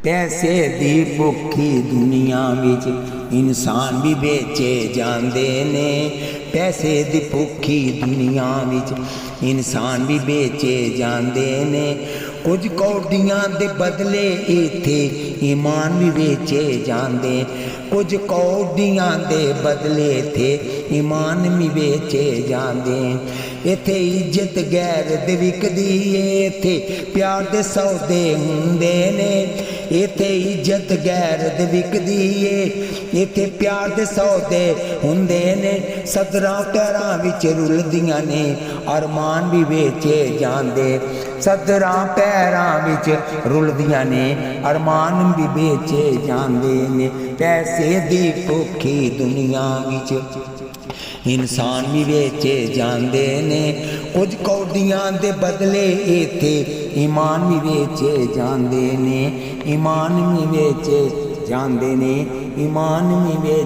पैसे दी भुखी दुनिया विच इंसान भी बेचे जाते ने। पैसे दी भुखी दुनिया विच इंसान भी बेचे जाते ने। कुछ कौडियां दे बदले इत्थे ईमान भी बेचे जाते। कुछ कौडियां दे बदले इत्थे ईमान भी बेचे जाते। इत्थे इज्जत गैरत विकदी है, इत्थे प्यार दे सौदे हुंदे ने। इत्थे इज्जत गैरत विकदी है, इत्थे प्यार दे सौदे हुंदे ने। सदरां पैरां विच रुलदियां ने, अरमान भी बेचे जांदे। सदरां पैरां विच रुलदियां ने, अरमान भी बेचे जांदे ने। पैसे दी भुखी दुनिया विच इंसान भी बेचे जाते ने। कुछ कौडियां दे बदले इत्थे ईमान भी बेचे जाते ने। ईमान भी बेचे जाते ने, ईमान भी बेचे